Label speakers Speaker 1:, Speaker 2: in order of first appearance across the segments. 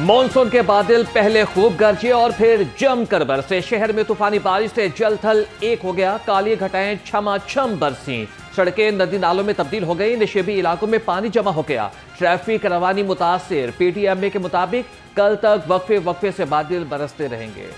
Speaker 1: Monsoon के बादल पहले खूब गरजे और फिर जमकर बरसे। शहर में तूफानी बारिश से जल थल एक हो गया। काली घटाएं छमाछम बरसी। सड़कें नदी नालों में तब्दील हो गई। निशेबी इलाकों में पानी जमा हो गया। ट्रैफिक रवानी मुतासिर। पीटीएमए के मुताबिक कल तक वक्फे वक्फे से बादल बरसते रहेंगे।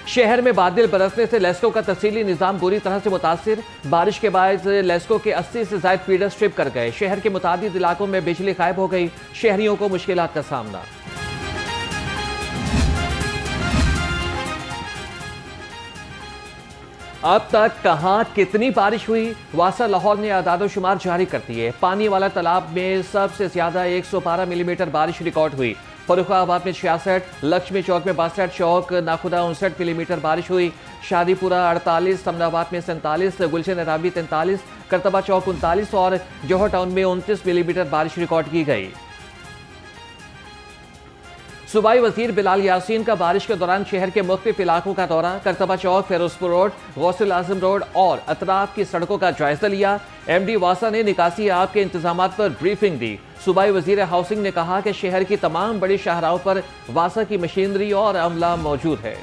Speaker 1: शहर में बादल बरसने से लेस्को का तहसीली निजाम बुरी तरह से मुतासिर। बारिश के बाद लेस्को के 80 से ज्यादा फीडर स्ट्रिप कर गए। शहर के मुतादिद इलाकों में बिजली गायब हो गई। शहरियों को मुश्किलात का सामना। अब तक कहां कितनी बारिश हुई, वासा लाहौर ने आदादोशुमार जारी कर दिए। पानी वाला तालाब में सबसे ज्यादा 112 मिलीमीटर बारिश रिकॉर्ड हुई। फरुखाबाद में 66, लक्ष्मी चौक में 62, चौक नाखुदा 59 मिलीमीटर बारिश हुई। शादीपुरा 48, समनाबाद में 47, गुलशन रावी 43, करतबा चौक 39 और जौहर टाउन में 29 मिलीमीटर बारिश रिकॉर्ड की गई। सूबाई वजीर बिलाल यासीन का बारिश के दौरान शहर के मुख्तलिफ इलाकों का दौरा। करतबा चौक, फिरोजपुर रोड, गौसुल आजम रोड और अतराफ की सड़कों का जायजा लिया। एमडी वासा ने निकासी आब के इंतजाम पर ब्रीफिंग दी। सूबाई वजीर हाउसिंग ने कहा कि शहर की तमाम बड़ी शाहराहों पर वासा की मशीनरी और अमला मौजूद है।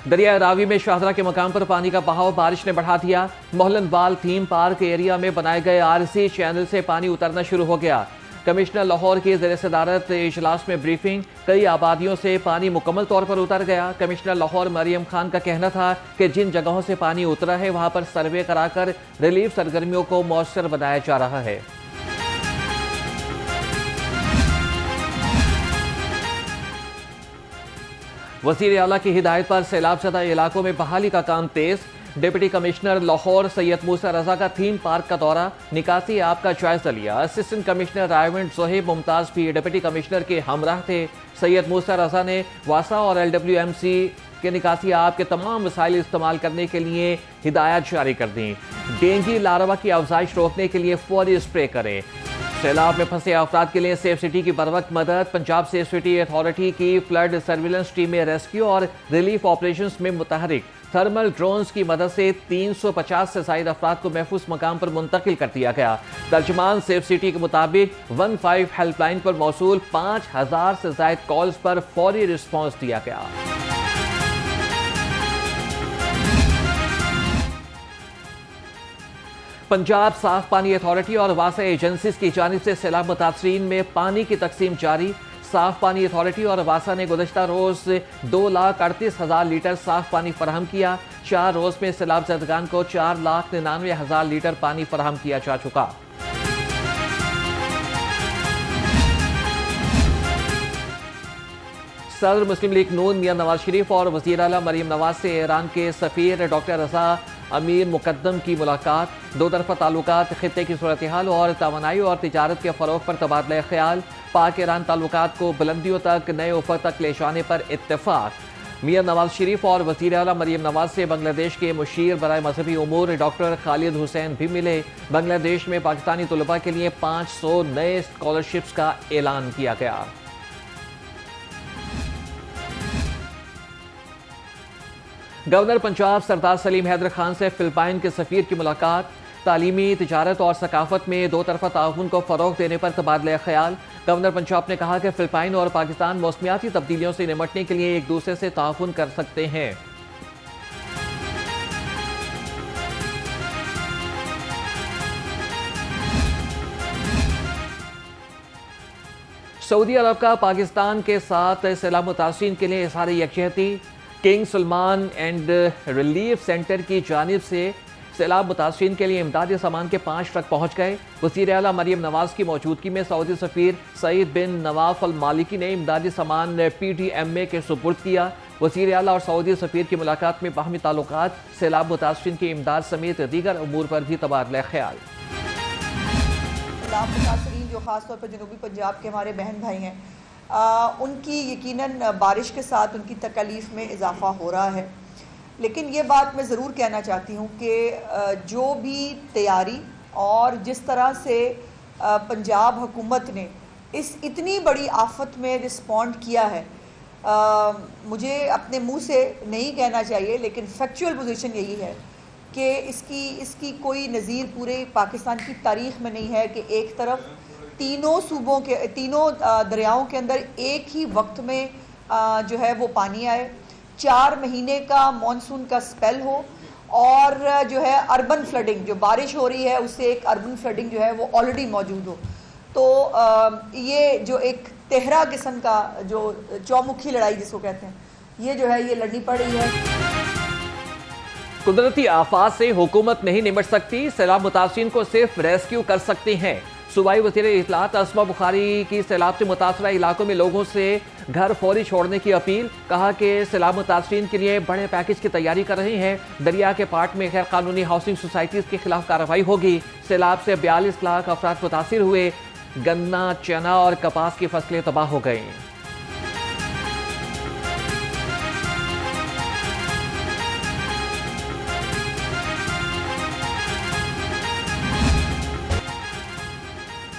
Speaker 1: दरिया रावी में शाहदरा के मकाम पर पानी का बहाव बारिश ने बढ़ा दिया। मोहलनवाल थीम पार्क एरिया में बनाए गए आरसी चैनल से पानी उतरना शुरू हो गया। कमिश्नर लाहौर की ज़ेर सदारत इजलास में ब्रीफिंग। कई आबादियों से पानी मुकम्मल तौर पर उतर गया। कमिश्नर लाहौर मरियम खान का कहना था कि जिन जगहों से पानी उतरा है वहां पर सर्वे कराकर रिलीफ सरगर्मियों को मौसर बनाया जा रहा है। वज़ीर आला की हिदायत पर सैलाबज़दा इलाकों में बहाली का काम तेज। डिप्टी कमिश्नर लाहौर सैयद मूसा रजा का थीम पार्क का दौरा, निकासी आब का जायजा लिया। असिस्टेंट कमिश्नर रायवंड ज़ोहेब मुमताज़ भी डिप्टी कमिश्नर के हमराह थे। सैयद मूसा रजा ने वासा और LWMC के निकासी आब के तमाम वसाइल इस्तेमाल करने के लिए हिदायत जारी कर दी। डेंगू लार्वा की अफजाइश रोकने के लिए फौरी स्प्रे करें। सैलाब में फंसे अफराद के लिए सेफ सिटी की बरवक्त मदद। पंजाब सेफ सिटी अथॉरिटी की फ्लड सर्विलेंस टीमें रेस्क्यू और रिलीफ ऑपरेशंस में मुतहरिक। थर्मल ड्रोन्स की मदद से 350 से ज्यादा अफराद को महफूज मकाम पर मुंतकिल कर दिया गया। तर्जमान सेफ सिटी के मुताबिक 15 हेल्पलाइन पर मौसूल 5000 से ज्यादा कॉल्स पर फौरी रिस्पॉन्स दिया गया। पंजाब साफ पानी अथॉरिटी और वासा एजेंसीज की जानिब से सैलाब मुतासरीन में पानी की तकसीम जारी। साफ पानी अथॉरिटी और वासा ने गुज़श्ता रोज 2,38,000 लीटर साफ पानी फराहम किया। 4 रोज में सैलाब ज़दगान को 4,99,000 लीटर पानी फराहम किया जा चुका। सदर मुस्लिम लीग नून मियां नवाज शरीफ और वज़ीर आला मरीम नवाज से ईरान के सफ़ीर डॉक्टर रज़ा अमीर मुकद्दम की मुलाकात। दो तरफा ताल्लुकात, खित्ते की सूरत हाल और तवानाई और तिजारत के फ़रोग पर तबादला ख्याल। पाक ईरान ताल्लुकात को बुलंदियों तक नए उफ़क़ तक ले जाने पर इत्तेफाक। मियां नवाज शरीफ और वज़ीर आला मरीम नवाज से बांग्लादेश के मुशीर बराए मजहबी उमूर डॉक्टर खालिद हुसैन भी मिले। बांग्लादेश में पाकिस्तानी तलबा के लिए 500 नए स्कॉलरशिप्स का ऐलान किया गया। गवर्नर पंजाब सरदार सलीम हैदर खान से फिलिपाइन के सफ़ीर की मुलाकात। तालीमी, तिजारत और सकाफत में दो तरफा ताउन को फ़रोग देने पर तबादला ख्याल। गवर्नर पंजाब ने कहा कि फिलिपाइन और पाकिस्तान मौसमियाती तब्दीलियों से निपटने के लिए एक दूसरे से ताउन कर सकते हैं। सऊदी अरब का पाकिस्तान के साथ सैलाब मुतासरीन के लिए इज़हार यकजहती। King Salman and relief center की जानिब से सैलाब मुतासरीन के लिए इमदादी सामान के 5 ट्रक पहुंच गए। वज़ीर आला मरीम नवाज की मौजूदगी में सऊदी सफ़ीर सईद बिन नवाफ अल मालिकी ने इमदादी सामान PTMA के सुपुर्द किया। वज़ीर आला और सऊदी सफ़ीर की मुलाकात में बाहमी ताल्लुकात, सैलाब मुतासरीन की इमदाद समेत दीगर उमूर पर भी तबादला ख्याल।
Speaker 2: सैलाब मुतासरीन जो ख़ासतौर पर जनूबी पंजाब के हमारे बहन भाई हैं, उनकी यकीनन बारिश के साथ उनकी तकलीफ़ में इजाफ़ा हो रहा है। लेकिन ये बात मैं ज़रूर कहना चाहती हूँ कि जो भी तैयारी और जिस तरह से पंजाब हुकूमत ने इस इतनी बड़ी आफत में रिस्पॉन्ड किया है, मुझे अपने मुंह से नहीं कहना चाहिए लेकिन फैक्चुअल पोजीशन यही है कि इसकी कोई नज़ीर पूरे पाकिस्तान की तारीख़ में नहीं है कि एक तरफ तीनों सूबों के तीनों दरियाओं के अंदर एक ही वक्त में जो है वो पानी आए, 4 महीने का मॉनसून का स्पेल हो, और जो है अर्बन फ्लडिंग, जो बारिश हो रही है उससे एक अर्बन फ्लडिंग जो है वो ऑलरेडी मौजूद हो। तो ये जो एक तेहरा किस्म का जो चौमुखी लड़ाई जिसको कहते हैं, ये जो है ये लड़नी पड़ रही है।
Speaker 1: कुदरती आफात से हुकूमत नहीं निपट सकती, सैलाब मुतासिरीन को सिर्फ रेस्क्यू कर सकते हैं। सूबाई वज़ीर इत्तलात अस्मा बुखारी की सैलाब से मुतासरा इलाकों में लोगों से घर फौरी छोड़ने की अपील। कहा कि सैलाब मुतासरीन के लिए बड़े पैकेज की तैयारी कर रहे हैं। दरिया के पार्ट में गैर कानूनी हाउसिंग सोसाइटीज़ के खिलाफ कार्रवाई होगी। सैलाब से 42 लाख अफराद मुतासिर हुए। गन्ना, चना और कपास की फसलें तबाह हो गई।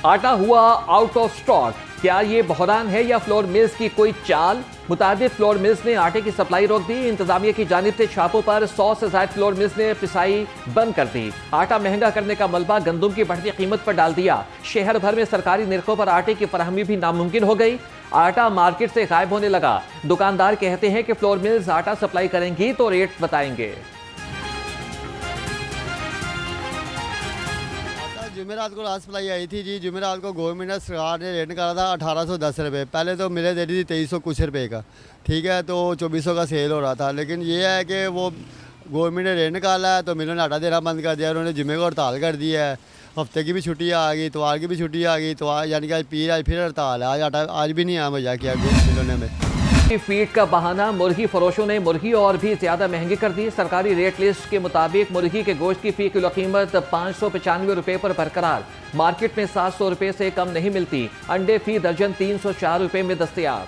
Speaker 1: आटा हुआ आउट ऑफ स्टॉक, क्या ये बहरान है या फ्लोर मिल्स की कोई चाल? मुतादिद फ्लोर मिल्स ने आटे की सप्लाई रोक दी। इंतजामिया की जानिब से छापों पर 100 से ज्यादा फ्लोर मिल्स ने पिसाई बंद कर दी। आटा महंगा करने का मलबा गंदुम की बढ़ती कीमत पर डाल दिया। शहर भर में सरकारी निर्खों पर आटे की फराहमी भी नामुमकिन हो गई। आटा मार्केट से गायब होने लगा। दुकानदार कहते हैं कि फ्लोर मिल्स आटा सप्लाई करेंगी तो रेट बताएंगे।
Speaker 3: जुमेरात को लास्ट सप्लाई आई थी जी। जुमेरात को गवर्नमेंट ने सरकार ने रेट निकाला था 1810 रुपये। पहले तो मिले दे रही थी 2300 कुछ रुपये का, ठीक है, तो 2400 का सेल हो रहा था। लेकिन ये है कि वो गवर्नमेंट ने रेट निकाला है तो मिलों ने आटा देना बंद कर दिया। उन्होंने जुमे को हड़ताल कर दी है। हफ्ते की भी छुट्टी आ गई, इतवार की भी छुट्टी आ गई, तो यानी कि आज पीर आज फिर हड़ताल है। आज आटा आज भी नहीं आया मजा किया मिलों ने में।
Speaker 1: फीड का बहाना, मुर्गी फरोशों ने मुर्गी और भी ज्यादा महंगी कर दी। सरकारी रेट लिस्ट के मुताबिक मुर्गी के गोश्त की फी किलो कीमत 595 रुपए पर बरकरार। मार्केट में 700 रुपए से कम नहीं मिलती। अंडे फी दर्जन 304 रुपए में दस्तयाब।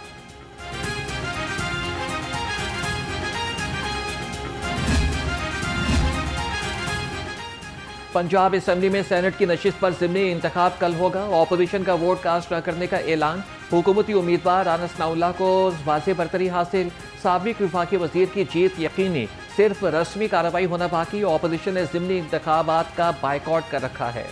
Speaker 1: पंजाब असेंबली में सेनेट की नशिस्त पर ज़िमनी इंतखाब कल होगा। ऑपोजिशन का वोट कास्ट न करने का ऐलान। हुकूमती उम्मीदवार राना सनाउल्लाह को वाज़ेह बरतरी हासिल। साबिक वफाकी वजीर की जीत यकीनी, सिर्फ रस्मी कार्रवाई होना बाकी। ऑपोजिशन ने ज़िमनी इंतखाबात का बायकॉट कर रखा है।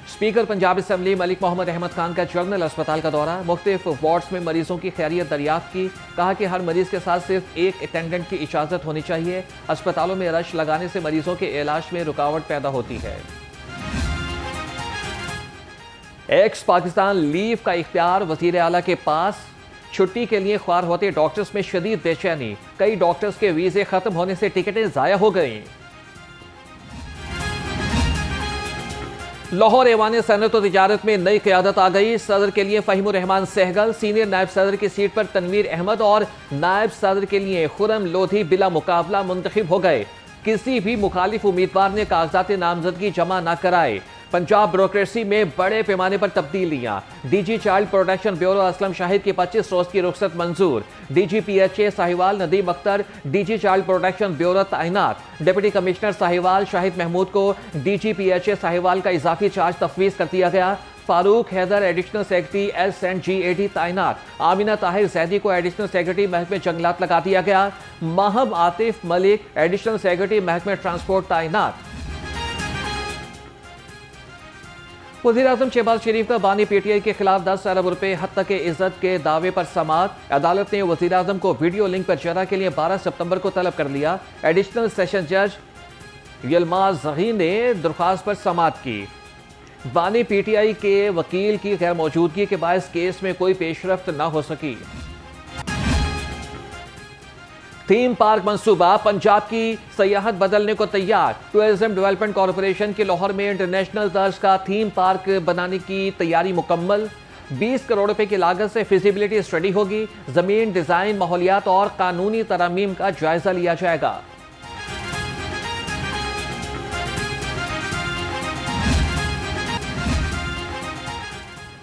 Speaker 1: स्पीकर पंजाब असेंबली मलिक मोहम्मद अहमद खान का जनरल अस्पताल का दौरा। मुख्तलिफ वार्ड्स में मरीजों की खैरियत दरियाफ्त की। कहा कि हर मरीज के साथ सिर्फ एक अटेंडेंट की इजाजत होनी चाहिए। अस्पतालों में रश लगाने से मरीजों के इलाज में रुकावट पैदा होती है। एक्स पाकिस्तान लीव का इख्तियार वजीर आला के पास। छुट्टी के लिए ख्वार होते डॉक्टर्स में शदीद बेचैनी। कई डॉक्टर्स के वीजे खत्म होने से टिकटें जाया हो गई। लाहौर ऐवान सनत और तिजारत में नई क़यादत आ गई। सदर के लिए फ़हीमुर रहमान सहगल, सीनियर नायब सदर की सीट पर तनवीर अहमद और नायब सदर के लिए खुरम लोधी बिला मुकाबला मुंतखब हो गए। किसी भी मुखालिफ उम्मीदवार ने कागजात नामजदगी जमा न कराए। पंजाब ब्यूरोक्रेसी में बड़े पैमाने पर तब्दीलियां। DG child protection bureau Aslam Shahid की 25 रोज की रुखसत मंजूर। DGPHA Sahiwal Nadeem Akhtar DG child protection bureau तैनात। डिप्टी कमिश्नर साहिवाल शाहिद महमूद को DGPHA साहिवाल का इजाफी चार्ज तफवीज़ कर दिया गया। Farooq Haider additional secretary SNGAD तैनात। आमिना ताहिर जैदी को एडिशनल सेक्रेटरी महकमे जंगलात लगा दिया गया। महब आतिफ मलिक एडिशनल सेक्रेटरी महकमे ट्रांसपोर्ट तैनात। वज़ीर आज़म शहबाज शरीफ का बानी PTI के खिलाफ 10 अरब रुपए हद तक के इज्जत के दावे पर समाअत। अदालत ने वज़ीर आज़म को वीडियो लिंक पर जरा के लिए 12 सितंबर को तलब कर लिया। एडिशनल सेशन जज यलमाज जही ने दरख्वास्त पर समाअत की। बानी PTI के वकील की गैर मौजूदगी के बायस केस में कोई पेशरफ्त न हो सकी। थीम पार्क मंसूबा, पंजाब की सयाहत बदलने को तैयार। टूरिज्म डेवलपमेंट कॉरपोरेशन के लाहौर में इंटरनेशनल तर्ज का थीम पार्क बनाने की तैयारी मुकम्मल। 20 करोड़ रुपए की लागत से फिजिबिलिटी स्टडी होगी। जमीन, डिजाइन, माहौलियात और कानूनी तरमीम का जायजा लिया जाएगा।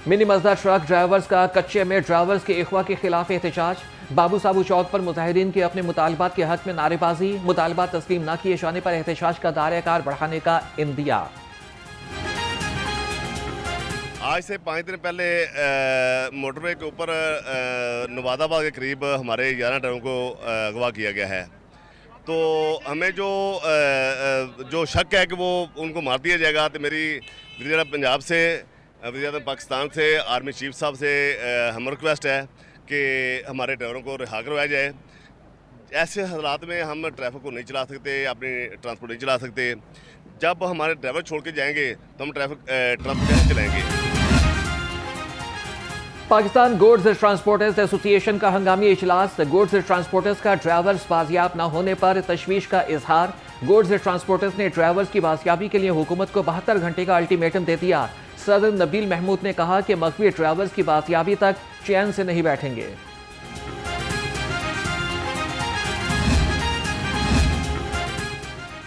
Speaker 1: मिनी मजदा ट्रक ड्राइवर्स का कच्चे में ड्राइवर्स के इख्वा के खिलाफ एहतजाज। बाबू साबू चौक पर मुजाहिरीन के अपने मुतालबात के हक में नारेबाजी। मुतालबात तस्लीम न किए जाने पर एहतजाज का दायरा बढ़ाने का इंदिया।
Speaker 4: आज से 5 दिन पहले मोटरवे के ऊपर नवादाबाद के करीब हमारे 11 ड्राइवरों को अगवा किया गया है। तो हमें जो शक है कि वो उनको मार दिया जाएगा, तो मेरी वज़ीर पंजाब से, वज़ीर पाकिस्तान से, आर्मी चीफ साहब से हम रिक्वेस्ट है कि हमारे ड्राइवरों को रिहा करवाया जाए। ऐसे हालात में हम ट्रैफिक को नहीं चला सकते, अपनी ट्रांसपोर्ट नहीं चला सकते। जब हमारे ड्राइवर छोड़ के जाएंगे तो हम ट्रांसपोर्ट कैसे चलाएंगे।
Speaker 1: पाकिस्तान गुड्स ट्रांसपोर्टर्स एसोसिएशन का हंगामी इजलास, गुड्स ट्रांसपोर्टर्स का ड्राइवर्स बाजियाब न होने पर तशवीश का इजहार। गुड्स ट्रांसपोर्टर्स ने ड्राइवर्स की बाजियाबी के लिए हुकूमत को 72 घंटे का अल्टीमेटम दे दिया। सदर नबील महमूद ने कहा कि मकवी ड्राइवर्स की बाजियाबी तक चैन से नहीं बैठेंगे।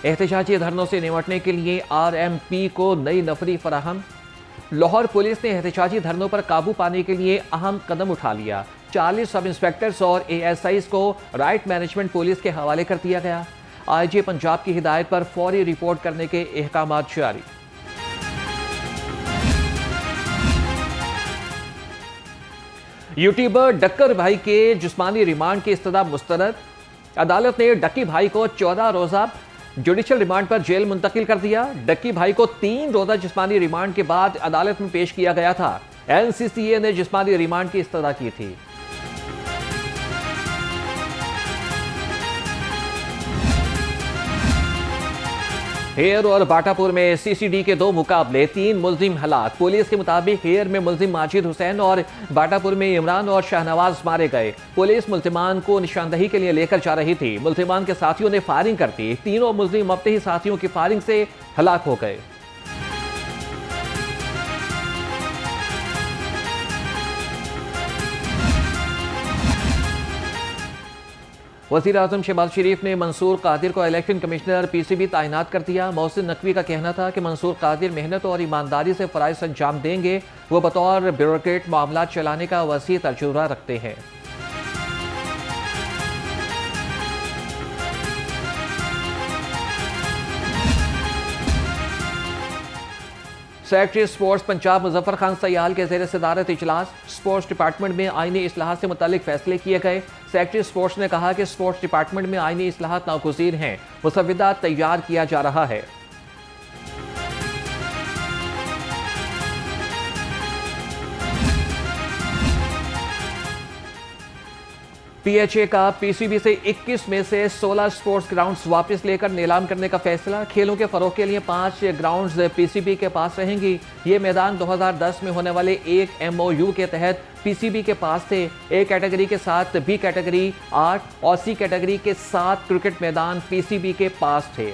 Speaker 1: एहतजाजी धरनों से निपटने के लिए RMP को नई नफरी फराहम। लाहौर पुलिस ने एहतजाजी धरनों पर काबू पाने के लिए अहम कदम उठा लिया। 40 सब इंस्पेक्टर्स और ASIs को राइट मैनेजमेंट पुलिस के हवाले कर दिया गया। IG पंजाब की हिदायत पर फौरी रिपोर्ट करने के अहकामात जारी। यूट्यूबर डक्कर भाई के जिस्मानी रिमांड की इस्तदा मुस्तरद। अदालत ने डक्की भाई को 14 रोजा जुडिशल रिमांड पर जेल मुंतकिल कर दिया। डक्की भाई को 3 रोजा जिस्मानी रिमांड के बाद अदालत में पेश किया गया था। NCCA ने जिस्मानी रिमांड की इस्तदा की थी। हेयर और बाटापुर में CCD के 2 मुकाबले, 3 मुल्जिम हलाक। पुलिस के मुताबिक हेयर में मुल्जिम माजिद हुसैन और बाटापुर में इमरान और शाहनवाज मारे गए। पुलिस मुल्जिमान को निशानदही के लिए लेकर जा रही थी। मुल्जिमान के साथियों ने फायरिंग कर दी। तीनों मुल्जिम अपने ही साथियों की फायरिंग से हलाक हो गए। वज़ीर आज़म शहबाज शरीफ ने मंसूर कादिर को इलेक्शन कमिश्नर PCB तैनात कर दिया। मोहसिन नकवी का कहना था कि मंसूर कादिर मेहनत और ईमानदारी से फ़राइज़ अंजाम देंगे। वो बतौर ब्यूरोक्रेट मामला चलाने का वसी तजुर्बा रखते हैं। सेक्रेटरी स्पोर्ट्स पंजाब मुजफ्फर खान सयाल के ज़ेर सदारत इजलास। स्पोर्ट्स डिपार्टमेंट में आईनी इस्लाहात से मुतालिक फैसले किए गए। सेक्रेटरी स्पोर्ट्स ने कहा कि स्पोर्ट्स डिपार्टमेंट में आईनी इस्लाहात नागुज़ीर हैं, मुसविदा तैयार किया जा रहा है। PHA का PCB से 21 में से 16 स्पोर्ट्स ग्राउंड्स वापस लेकर नीलाम करने का फैसला। खेलों के फरोग के लिए 5 ग्राउंड्स PCB के पास रहेंगी। ये मैदान 2010 में होने वाले एक MOU के तहत PCB के पास थे। A कैटेगरी के साथ B कैटेगरी 8 और C कैटेगरी के 7 क्रिकेट मैदान PCB के पास थे।